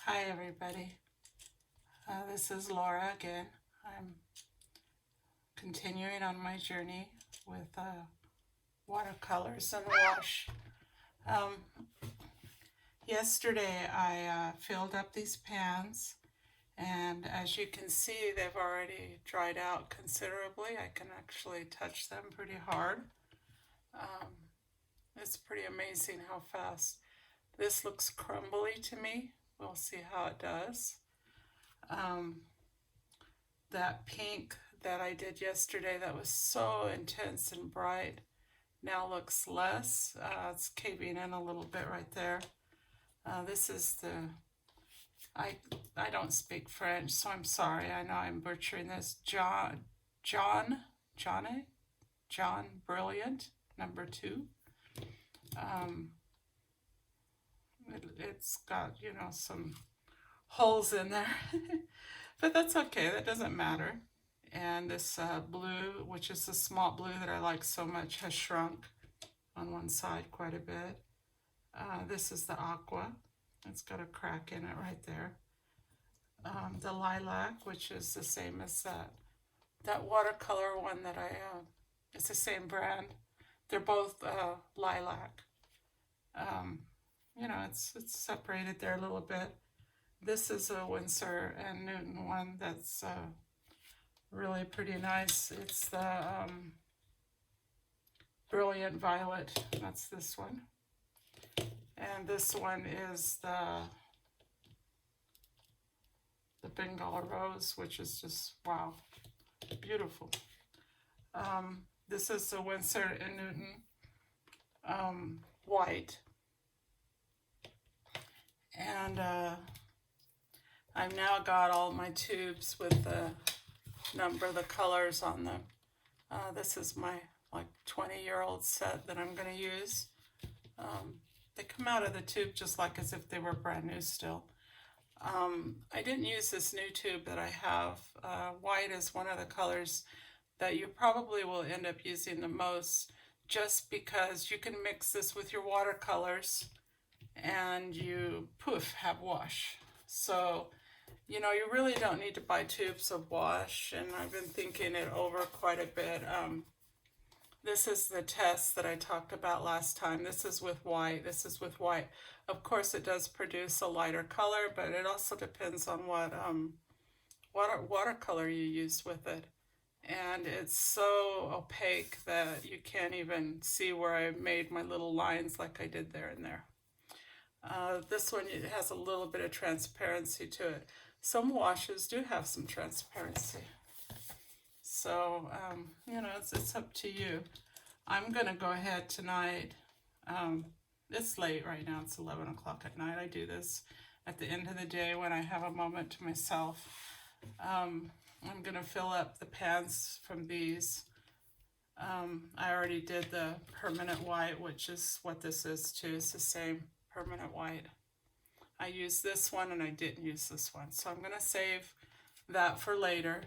Hi everybody, this is Laura again. I'm continuing on my journey with watercolors and gouache. Yesterday I filled up these pans, and as you can see they've already dried out considerably. I can actually touch them pretty hard. It's pretty amazing how fast. This looks crumbly to me. We'll see how it does. That pink that I did yesterday that was so intense and bright now looks less. It's caving in a little bit right there. This is the, I don't speak French, so I'm sorry. I know I'm butchering this. John Brilliant, number 2. It's got, you know, some holes in there, but that's okay, that doesn't matter. And this blue, which is the small blue that I like so much, has shrunk on one side quite a bit. This is the aqua. It's got a crack in it right there. The lilac, which is the same as that watercolor one that it's the same brand. They're both lilac. You know, it's separated there a little bit. This is a Windsor and Newton one that's really pretty nice. It's the Brilliant Violet. That's this one. And this one is the Bengal Rose, which is just, wow, beautiful. This is the Windsor and Newton white. And I've now got all my tubes with the number of the colors on them. This is my like 20-year-old set that I'm going to use. They come out of the tube just like as if they were brand new still. I didn't use this new tube that I have. White is one of the colors that you probably will end up using the most, just because you can mix this with your watercolors and you, poof, have wash. So, you know, you really don't need to buy tubes of wash, and I've been thinking it over quite a bit. This is the test that I talked about last time. This is with white. This is with white. Of course, it does produce a lighter color, but it also depends on what watercolor you use with it. And it's so opaque that you can't even see where I made my little lines like I did there and there. This one, it has a little bit of transparency to it. Some washes do have some transparency. So, you know, it's up to you. I'm going to go ahead tonight. It's late right now. It's 11 o'clock at night. I do this at the end of the day when I have a moment to myself. I'm going to fill up the pans from these. I already did the permanent white, which is what this is too. It's the same permanent white. I used this one and I didn't use this one, so I'm going to save that for later.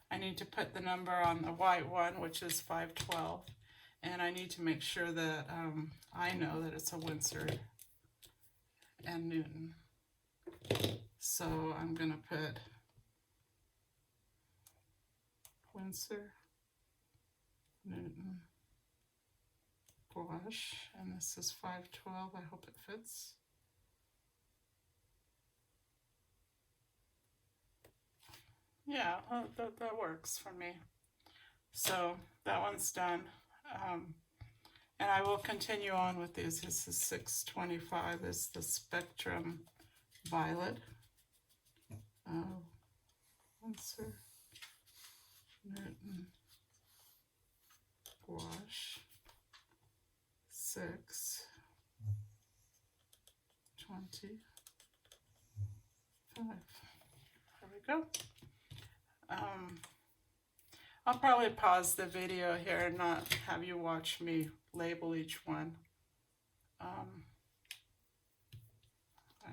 I need to put the number on the white one, which is 512, and I need to make sure that I know that it's a Windsor and Newton. So I'm going to put Windsor, Newton, Gouache, and this is 512. I hope it fits. Yeah, that works for me. So that one's done. And I will continue on with these. This is 625. This is the Spectrum Violet. Windsor, Newton, Gouache, 625. There we go. I'll probably pause the video here and not have you watch me label each one.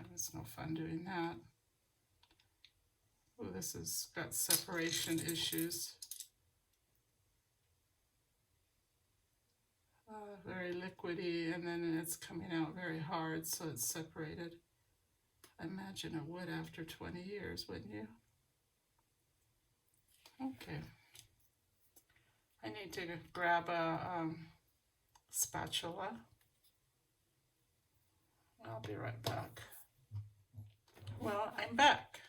There's no fun doing that. Oh, this has got separation issues. very liquidy, and then it's coming out very hard, so it's separated. I imagine it would after 20 years, wouldn't you? Okay. I need to grab a spatula. I'll be right back. Well, I'm back.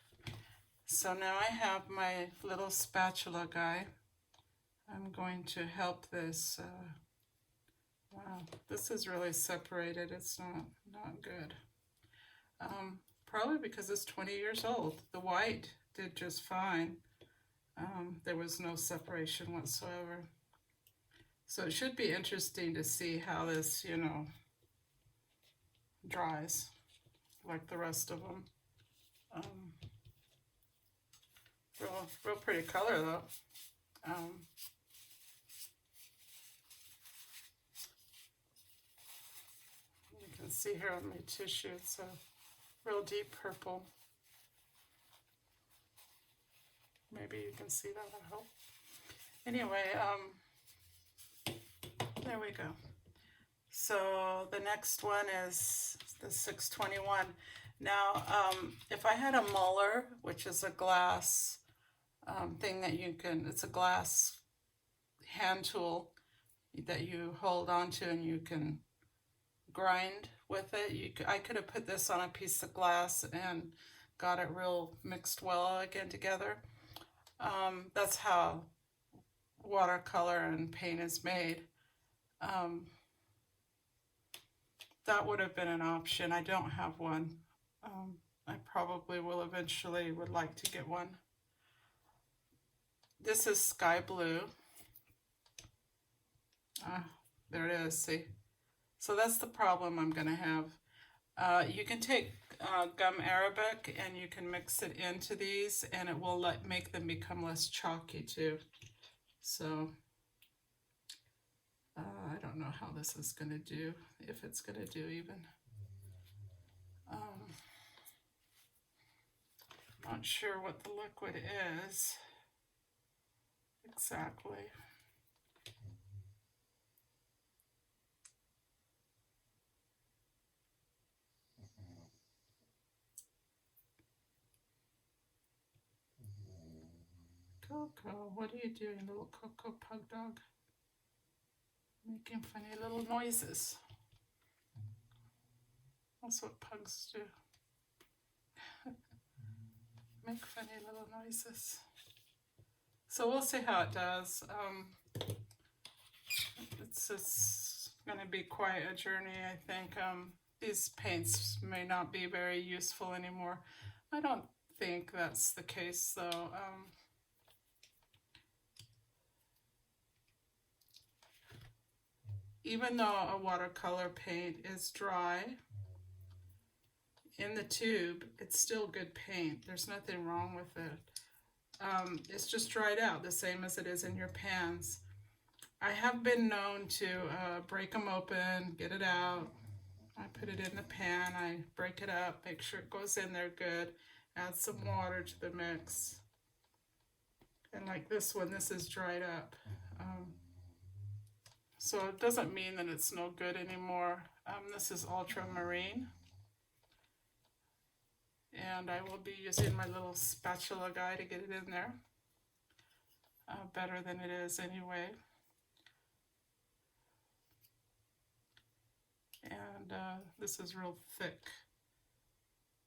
So now I have my little spatula guy. I'm going to help this. Wow, this is really separated. It's not good. Probably because it's 20 years old. The white did just fine. There was no separation whatsoever. So it should be interesting to see how this, you know, dries like the rest of them. Real pretty color though. You can see here on my tissue, it's a real deep purple. Maybe you can see that, I hope. Anyway, there we go. So the next one is the 621. Now, if I had a muller, which is a glass thing that you can, it's a glass hand tool that you hold onto and you can grind with it. I could have put this on a piece of glass and got it real mixed well again together. That's how watercolor and paint is made. That would have been an option. I don't have one. I probably will eventually would like to get one. This is sky blue. There it is, see? So that's the problem I'm gonna have. You can take gum arabic and you can mix it into these and it will make them become less chalky too. So I don't know how this is gonna do, if it's gonna do even. Not sure what the liquid is exactly. Coco, what are you doing, little Coco pug dog? Making funny little noises. That's what pugs do. Make funny little noises. So we'll see how it does. It's going to be quite a journey, I think. These paints may not be very useful anymore. I don't think that's the case, though. Even though a watercolor paint is dry, in the tube, it's still good paint. There's nothing wrong with it. It's just dried out, the same as it is in your pans. I have been known to break them open, get it out. I put it in the pan, I break it up, make sure it goes in there good, add some water to the mix. And like this one, this is dried up. So it doesn't mean that it's no good anymore. This is ultramarine. And I will be using my little spatula guy to get it in there. Better than it is anyway. And this is real thick.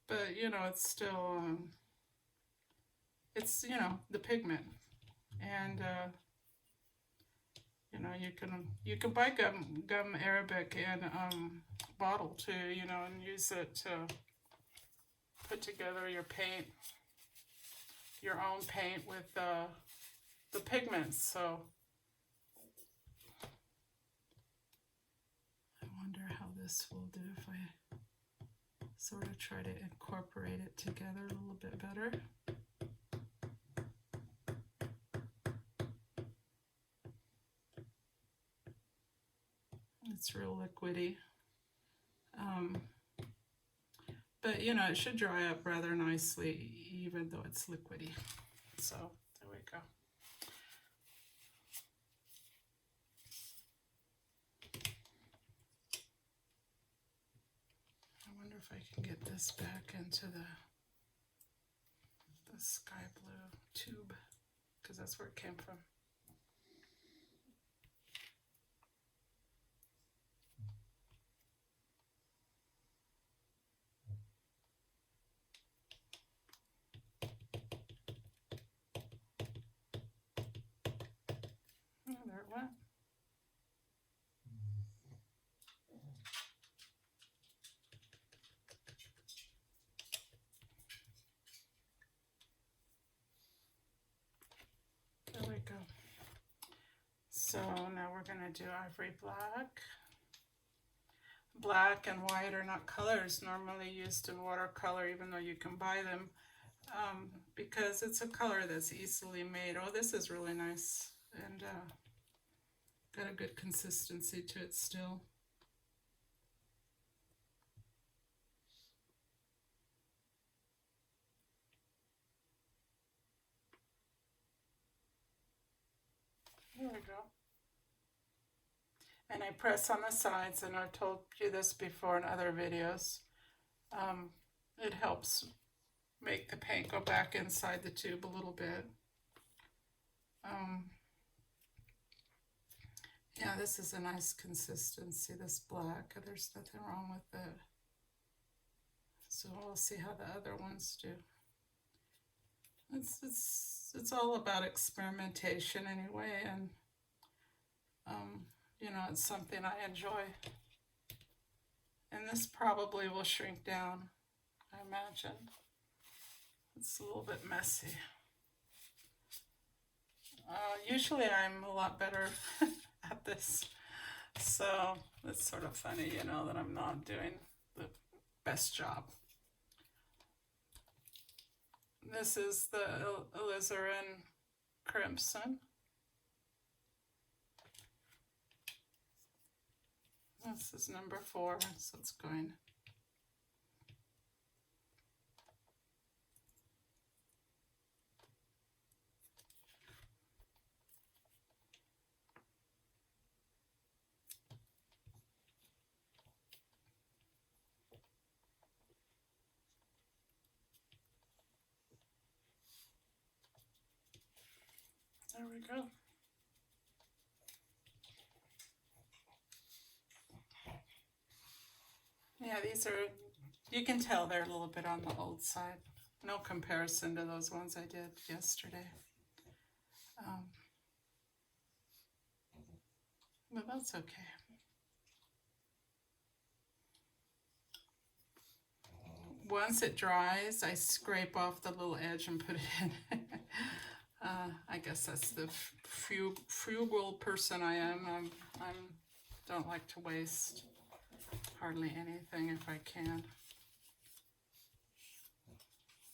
But, you know, it's still, it's, you know, the pigment. And, you know, you can buy gum arabic in bottle too, you know, and use it to put together your paint, your own paint with the pigments. So I wonder how this will do if I sort of try to incorporate it together a little bit better. It's real liquidy. But, you know, it should dry up rather nicely, even though it's liquidy. So, there we go. if I can get this back into the sky blue tube, because that's where it came from. Oh, there it went. There we go. So now we're going to do ivory black. Black and white are not colors normally used in watercolor, even though you can buy them, because it's a color that's easily made. Oh, this is really nice, and got a good consistency to it still. There we go. And I press on the sides, and I've told you this before in other videos. It helps make the paint go back inside the tube a little bit. Yeah, this is a nice consistency, this black. There's nothing wrong with it. So we'll see how the other ones do. It's all about experimentation anyway, and you know, it's something I enjoy. And this probably will shrink down, I imagine. It's a little bit messy. Usually I'm a lot better at this, so it's sort of funny, you know, that I'm not doing the best job. This is the alizarin crimson. This is number 4, so it's going. There we go. Yeah, these are, you can tell they're a little bit on the old side. No comparison to those ones I did yesterday. But that's okay. Once it dries, I scrape off the little edge and put it in. I guess that's the frugal person I am. I don't like to waste hardly anything if I can.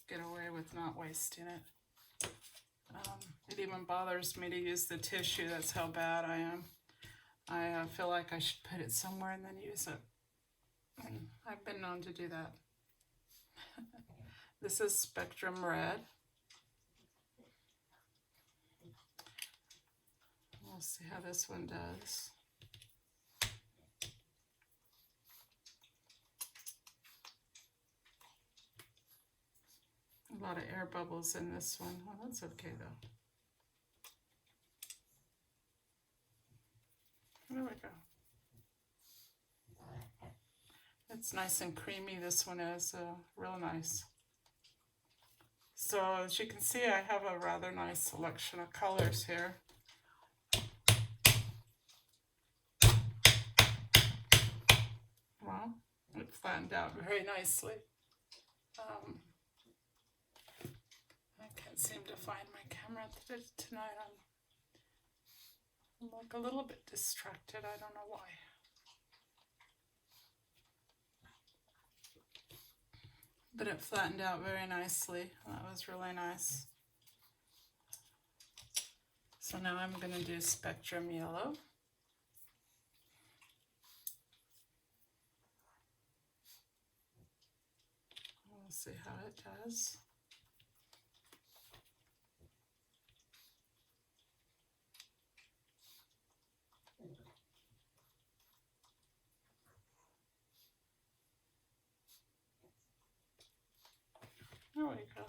Get away with not wasting it. It even bothers me to use the tissue. That's how bad I am. I feel like I should put it somewhere and then use it. And I've been known to do that. This is Spectrum Red. We'll see how this one does. A lot of air bubbles in this one. Well, that's okay though. There we go. It's nice and creamy, this one is, real nice. So as you can see, I have a rather nice selection of colors here. Well, it flattened out very nicely. I can't seem to find my camera tonight. I'm like a little bit distracted. I don't know why. But it flattened out very nicely. That was really nice. So now I'm going to do Spectrum Yellow. We'll see how it does. There we go.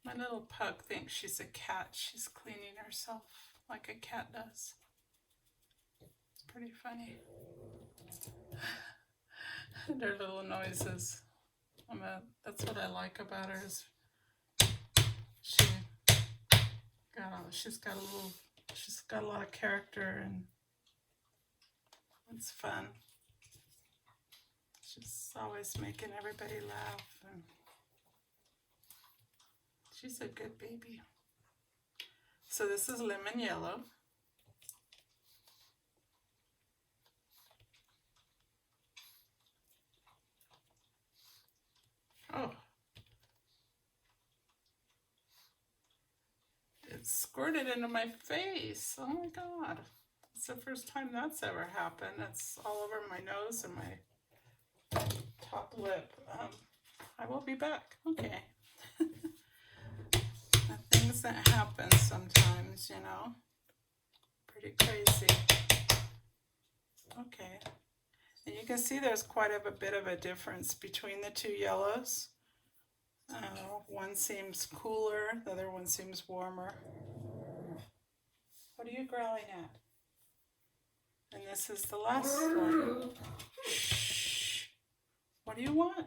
My little pug thinks she's a cat. She's cleaning herself like a cat does. It's pretty funny. And her little noises. That's what I like about her is she's got a lot of character, and it's fun. She's always making everybody laugh, and she's a good baby. So this is lemon yellow. Oh, it squirted into my face. Oh my God. It's the first time that's ever happened. It's all over my nose and my top lip. I will be back. Okay. The things that happen sometimes, you know. Pretty crazy. Okay. And you can see there's quite a bit of a difference between the two yellows. One seems cooler, the other one seems warmer. What are you growling at? And this is the last one. Shh. What do you want?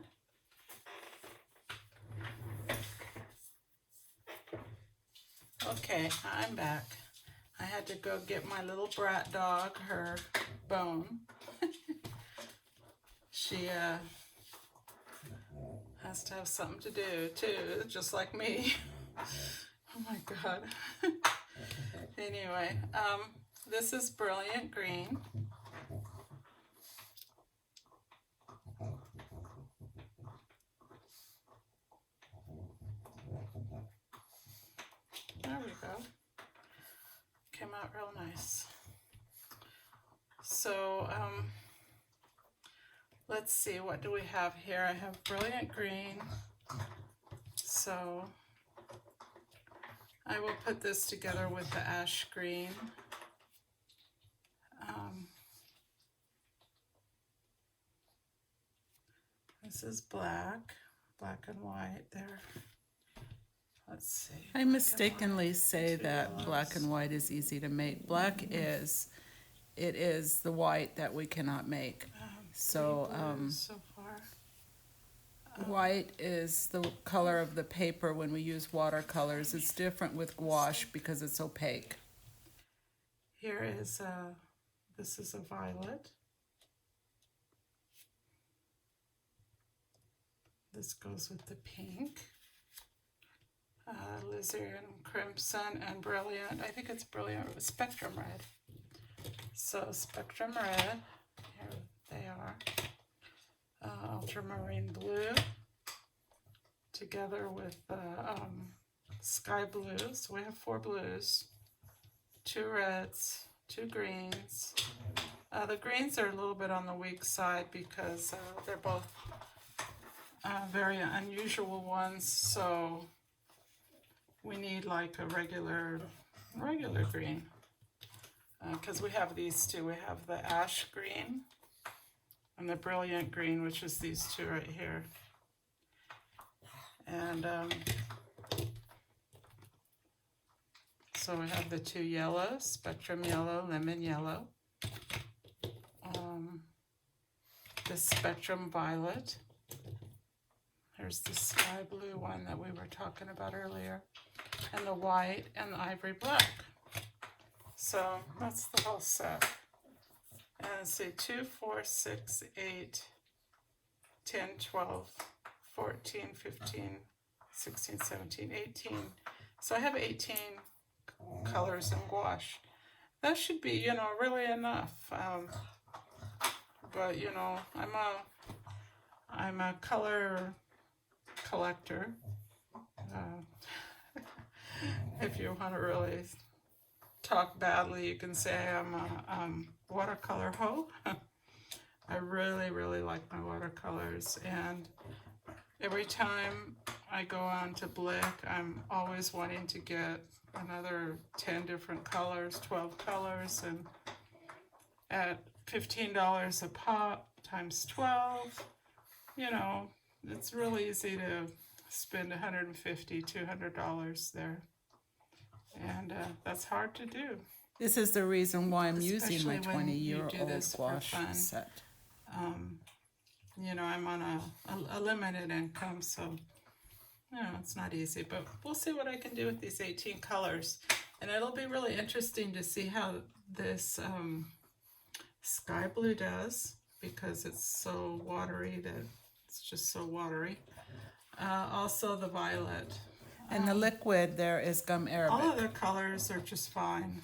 Okay, I'm back. I had to go get my little brat dog her bone. She has to have something to do too, just like me. Oh my God. Anyway, this is Brilliant Green. There we go. Came out real nice. So, let's see, what do we have here? I have Brilliant Green. So, I will put this together with the ash green. This is black and white there. Let's see. I mistakenly say that black and white is easy to make. Black is, it is the white that we cannot make. So far. White is the color of the paper when we use watercolors. It's different with gouache because it's opaque. Here is this is a violet. This goes with the pink. Lizard and crimson and brilliant. I think it's brilliant. Spectrum red. So spectrum red. Here they are. Ultramarine blue together with sky blue. So we have 4 blues, 2 reds, 2 greens. The greens are a little bit on the weak side because they're both very unusual ones, so we need like a regular green, because we have these two. We have the ash green and the brilliant green, which is these two right here. And so we have the 2 yellows, spectrum yellow, lemon yellow, the spectrum violet. There's the sky blue one that we were talking about earlier, and the white and the ivory black. So that's the whole set. And let's see, 2, 4, 6, 8, 10, 12, 14, 15, 16, 17, 18. So I have 18 colors in gouache. That should be, you know, really enough. But you know, I'm a color collector. If you want to really talk badly, you can say I'm a watercolor hoe. I really like my watercolors, and every time I go on to Blick, I'm always wanting to get another 10 different colors, 12 colors, and at $15 a pop times 12, you know, it's really easy to spend $150, $200 there. And that's hard to do. This is the reason why I'm using my Especially when you do 20-year-old this for gouache fun. set. You know, I'm on a limited income, so you know, it's not easy, but we'll see what I can do with these 18 colors. And it'll be really interesting to see how this sky blue does, because it's so watery that it's just so watery. Also the violet. And the liquid there is gum All arabic. other colors are just fine.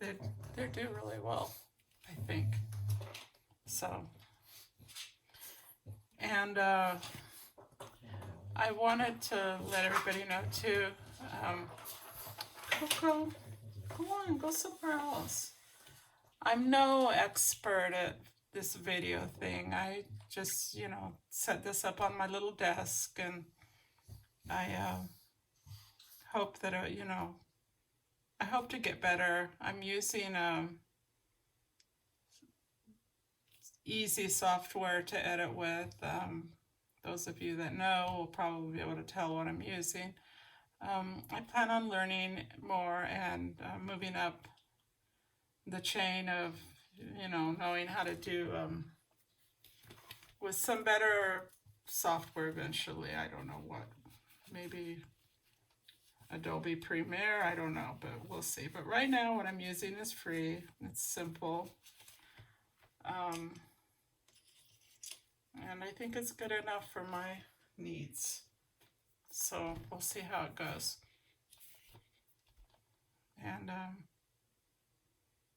They do really well, I think. So, and I wanted to let everybody know too, Coco, come on, go somewhere else. I'm no expert at this video thing. I just, you know, set this up on my little desk, and I hope that, you know, I hope to get better. I'm using easy software to edit with. Those of you that know will probably be able to tell what I'm using. I plan on learning more and moving up the chain of, you know, knowing how to do with some better software eventually. I don't know what, maybe Adobe Premiere, I don't know, but we'll see. But right now what I'm using is free. It's simple. And I think it's good enough for my needs. So we'll see how it goes. And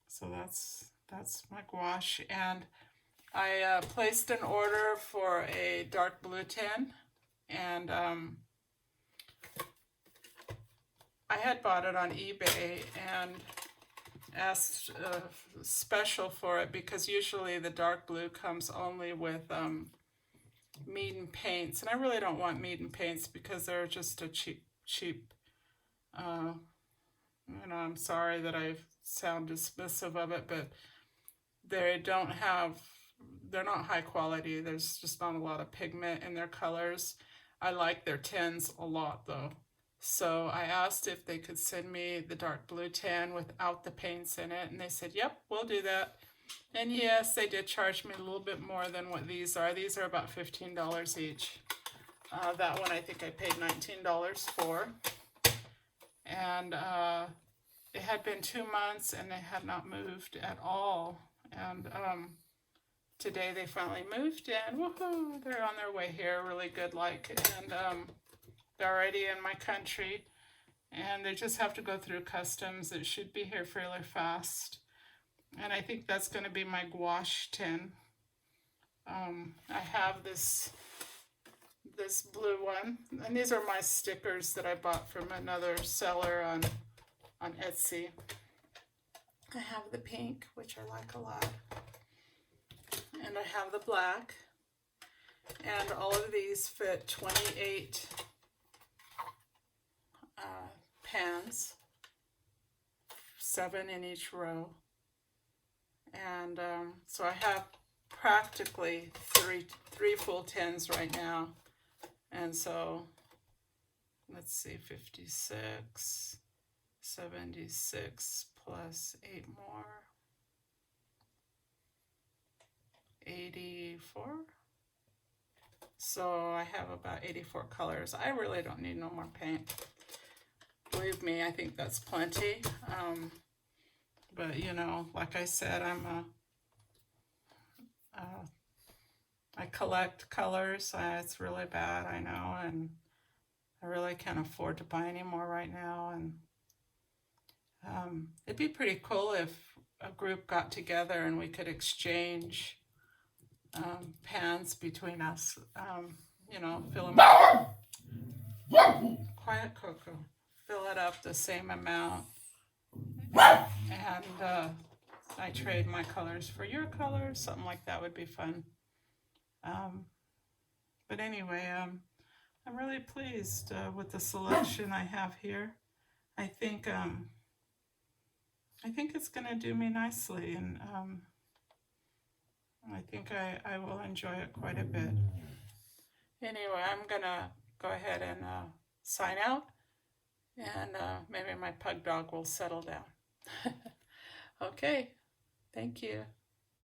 so that's my gouache. And I placed an order for a dark blue tin, and I had bought it on eBay and asked special for it, because usually the dark blue comes only with Mead paints, and I really don't want Mead paints because they're just a cheap you know, I'm sorry that I sound dismissive of it, but they're not high quality. There's just not a lot of pigment in their colors. I like their tins a lot though. So I asked if they could send me the dark blue tin without the paints in it, and they said, yep, we'll do that. And yes, they did charge me a little bit more than what these are. These are about $15 each. That one I think I paid $19 for. And it had been 2 months and they had not moved at all. And today they finally moved, and woohoo, they're on their way here, really good like. And they're already in my country, and they just have to go through customs. It should be here fairly fast. And I think that's going to be my gouache tin. I have this blue one, and these are my stickers that I bought from another seller on Etsy. I have the pink, which I like a lot, and I have the black, and all of these fit 28 pans, 7 in each row. And so I have practically three full tins right now. And so let's see, 56, 76 plus 8 more, 84. So I have about 84 colors. I really don't need no more paint. Believe me, I think that's plenty. But you know, like I said, I collect colors. It's really bad, I know, and I really can't afford to buy any more right now. And it'd be pretty cool if a group got together and we could exchange pans between us. You know, fill them up. Quiet, Coco. Fill it up the same amount. And I trade my colors for your colors. Something like that would be fun. But anyway, I'm really pleased with the selection I have here. I think it's going to do me nicely, and I think I will enjoy it quite a bit. Anyway, I'm gonna go ahead and sign out, and maybe my pug dog will settle down. Okay, thank you.